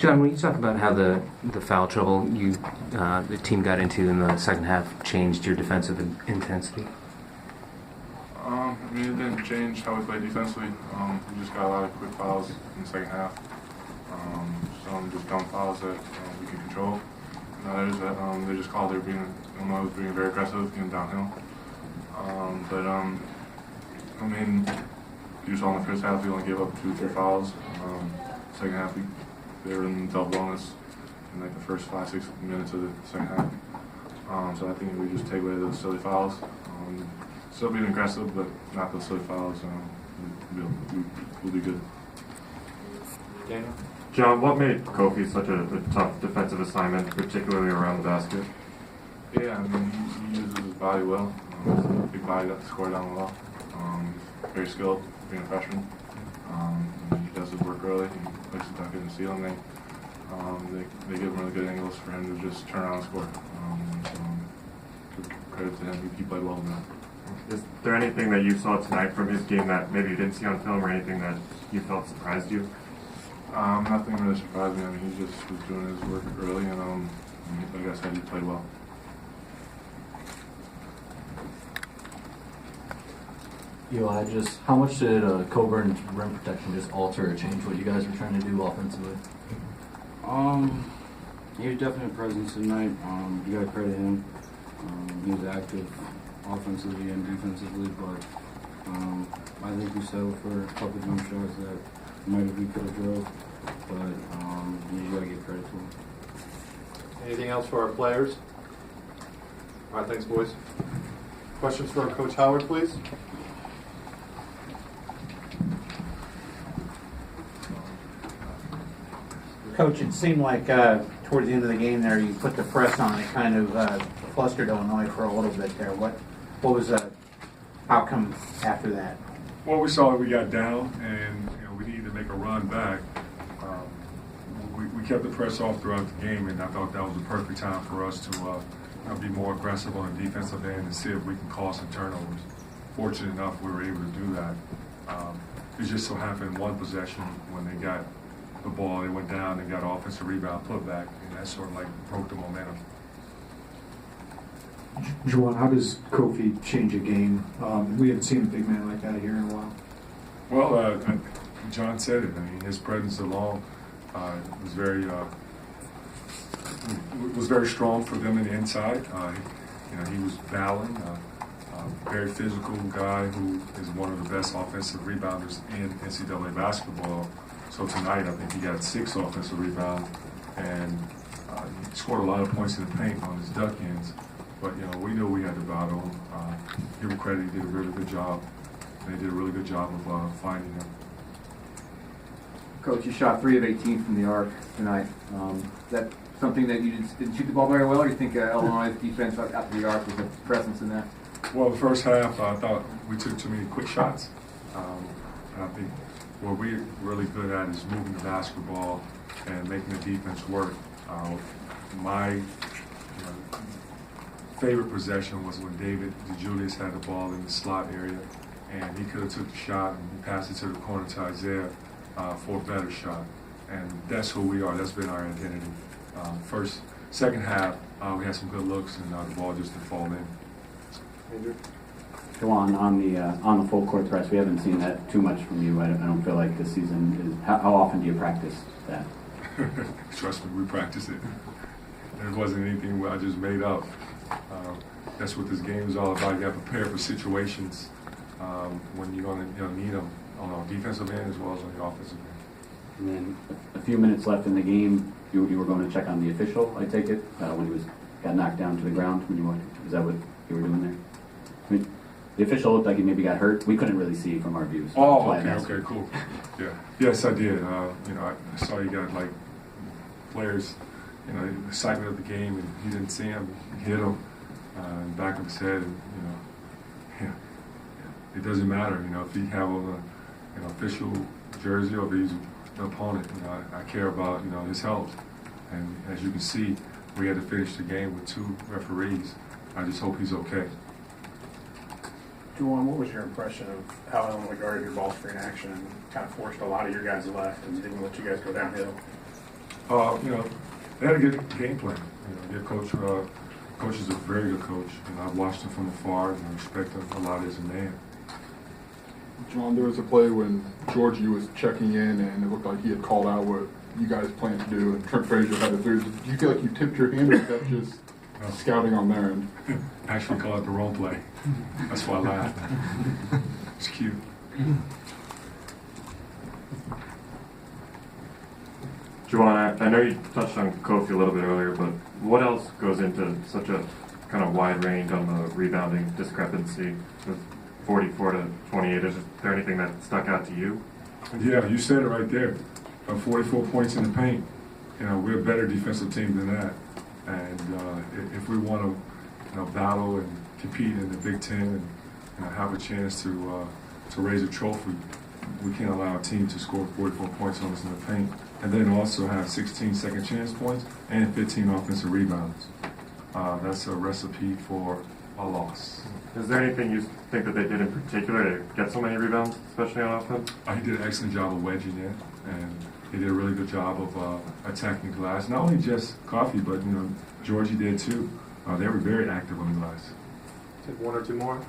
John, when you talk about how the foul trouble the team got into in the second half changed your defensive intensity? I mean, it didn't change how we played defensively. We just got a lot of quick fouls in the second half. Some just dumb fouls that we can control. And others that they just called I was being very aggressive, getting downhill. I mean, you saw in the first half we only gave up 2-3 fouls. Second half they were in double bonus in like the first 5-6 minutes of the second half. So I think we just take away those silly fouls. Still being aggressive, but not those silly fouls. We'll be good. Daniel? John, what made Kofi such a tough defensive assignment, particularly around the basket? Yeah, I mean, he uses his body well. He's a big body that score down the low. Very skilled, being a freshman. He does his work early. He likes to dunk it in the ceiling. They give him really good angles for him to just turn around and score. Give credit to him. He played well in that. Is there anything that you saw tonight from his game that maybe you didn't see on film, or anything that you felt surprised you? Nothing really surprised me. I mean, he just was doing his work early, and like I said, he played well. Eli, just how much did Coburn's rim protection just alter or change what you guys were trying to do offensively? He was definitely a presence tonight. You got to credit him. He was active offensively and defensively, but I think we settled for a couple jump shots that we could have drove, but you got to give credit to him. Anything else for our players? All right, thanks, boys. Questions for Coach Howard, please? Coach, it seemed like towards the end of the game there, you put the press on. It kind of flustered Illinois for a little bit there. What was the outcome after that? Well, we saw that we got down, and we needed to make a run back. We kept the press off throughout the game, and I thought that was the perfect time for us to be more aggressive on the defensive end and see if we can cause some turnovers. Fortunate enough, we were able to do that. It just so happened one possession when they got the ball, they went down and got offensive rebound putback, and that sort of like broke the momentum. Juwan, how does Kofi change a game? We haven't seen a big man like that here in a while. Well, Jon said it. I mean, his presence alone was very strong for them in the inside. He was battling, very physical guy who is one of the best offensive rebounders in NCAA basketball. So tonight, I think he got 6 offensive rebounds, and he scored a lot of points in the paint on his duck ends. But we knew we had to battle him. Give him credit; he did a really good job. They did a really good job of finding him. Coach, you shot 3 of 18 from the arc tonight. Is that something that you didn't shoot the ball very well, or do you think Illinois' defense after the arc was a presence in that? Well, the first half, I thought we took too many quick shots. And I think what we're really good at is moving the basketball and making the defense work. My favorite possession was when David DeJulius had the ball in the slot area, and he could have took the shot and he passed it to the corner to Isaiah for a better shot. And that's who we are. That's been our identity. Second half, we had some good looks, and the ball just didn't fall in. Andrew? Juwan, on the full court press, we haven't seen that too much from you. I don't feel like this season is. How often do you practice that? Trust me, we practice it. It wasn't anything I just made up. That's what this game is all about. You got to prepare for situations when you're going to need them on the defensive end as well as on the offensive end. And then a few minutes left in the game, you were going to check on the official, I take it, when he got knocked down to the ground. Is that what you were doing there? I mean, the official looked like he maybe got hurt. We couldn't really see from our views. Oh, okay, cool. Yeah, yes, I did. I saw you got like players, excitement of the game, and he didn't see him. He hit him in the back of his head, and it doesn't matter. If he have on an official jersey or if he's the opponent, I care about his health. And as you can see, we had to finish the game with 2 referees. I just hope he's okay. Juwan, what was your impression of how Illinois guarded your ball screen action and kind of forced a lot of your guys left and didn't let you guys go downhill? You know, they had a good game plan. You know, their coach is a very good coach, and I've watched him from afar, and I respect him a lot as a man. John, there was a play when Georgie was checking in, and it looked like he had called out what you guys planned to do, and Trent Frazier had it through. Did you feel like you tipped your hand, or was that just scouting on their end? Actually called it the wrong play. That's why I laughed. It's cute. Juwan, I know you touched on Kofi a little bit earlier, but what else goes into such a kind of wide range on the rebounding discrepancy with 44 to 28? Is there anything that stuck out to you? Yeah, you said it right there. 44 points in the paint. You know, we're a better defensive team than that. And if we want to, battle and compete in the Big Ten and have a chance to raise a trophy, we can't allow a team to score 44 points on us in the paint, and then also have 16 second chance points and 15 offensive rebounds. That's a recipe for a loss. Is there anything you think that they did in particular to get so many rebounds, especially on offense? He did an excellent job of wedging in, and he did a really good job of attacking glass. Not only just Coffee, but Georgie did too. They were very active on the glass. Take one or two more.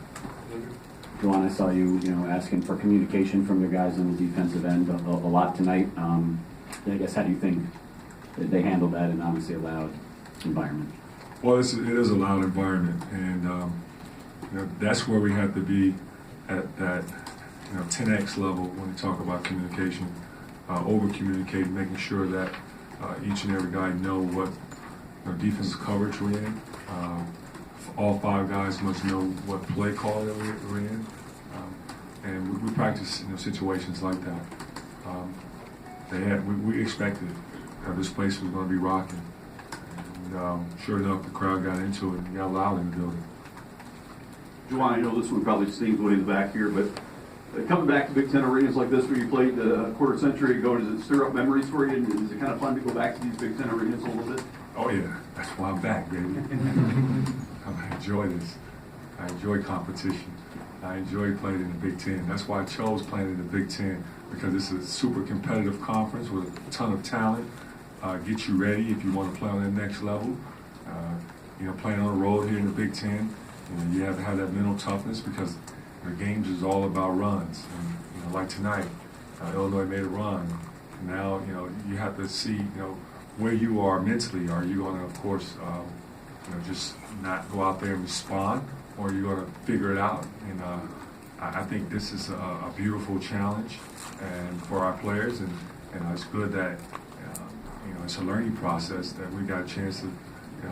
Andrew? Juwan, I saw you, asking for communication from your guys on the defensive end a lot tonight. I guess, how do you think that they handled that in obviously a loud environment? Well, it is a loud environment, and that's where we have to be at that 10x level when we talk about communication, over-communicating, making sure that each and every guy know what defensive coverage we're in. All five guys must know what play call that we're in, and we practice situations like that. We expected this place was going to be rocking, and sure enough, the crowd got into it and got loud in the building. Juwan, I know this one probably stings way in the back here, but coming back to Big Ten arenas like this where you played a quarter century ago, does it stir up memories for you? And is it kind of fun to go back to these Big Ten arenas a little bit? Oh yeah, that's why I'm back, baby. I enjoy this. I enjoy competition. I enjoy playing in the Big Ten. That's why I chose playing in the Big Ten, because it's a super competitive conference with a ton of talent. Get you ready if you want to play on that next level. Playing on the road here in the Big Ten, you have to have that mental toughness, because the games is all about runs. And like tonight, Illinois made a run. Now you have to see where you are mentally. Are you going to, of course, just not go out there and respond, or are you going to figure it out? And I think this is a beautiful challenge, and for our players, and it's good that it's a learning process that we got a chance to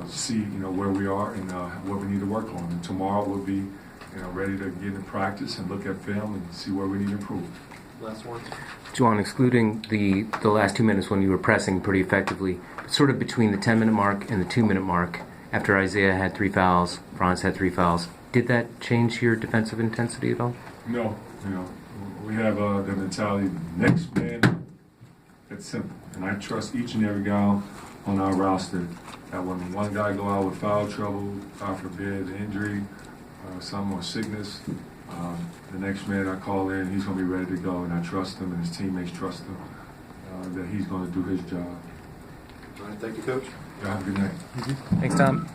see where we are and what we need to work on. And tomorrow we'll be ready to get in practice and look at film and see where we need to improve. Last one. Juwan, excluding the last 2 minutes when you were pressing pretty effectively, but sort of between the 10-minute mark and the 2-minute mark, after Isaiah had 3 fouls, Franz had 3 fouls, did that change your defensive intensity at all? No. We have the mentality, next man, it's simple. And I trust each and every guy on our roster that when one guy go out with foul trouble, God forbid, injury, some or sickness, the next man I call in, he's going to be ready to go, and I trust him, and his teammates trust him, that he's going to do his job. All right, thank you, Coach. Y'all have a good night. Thanks, Tom.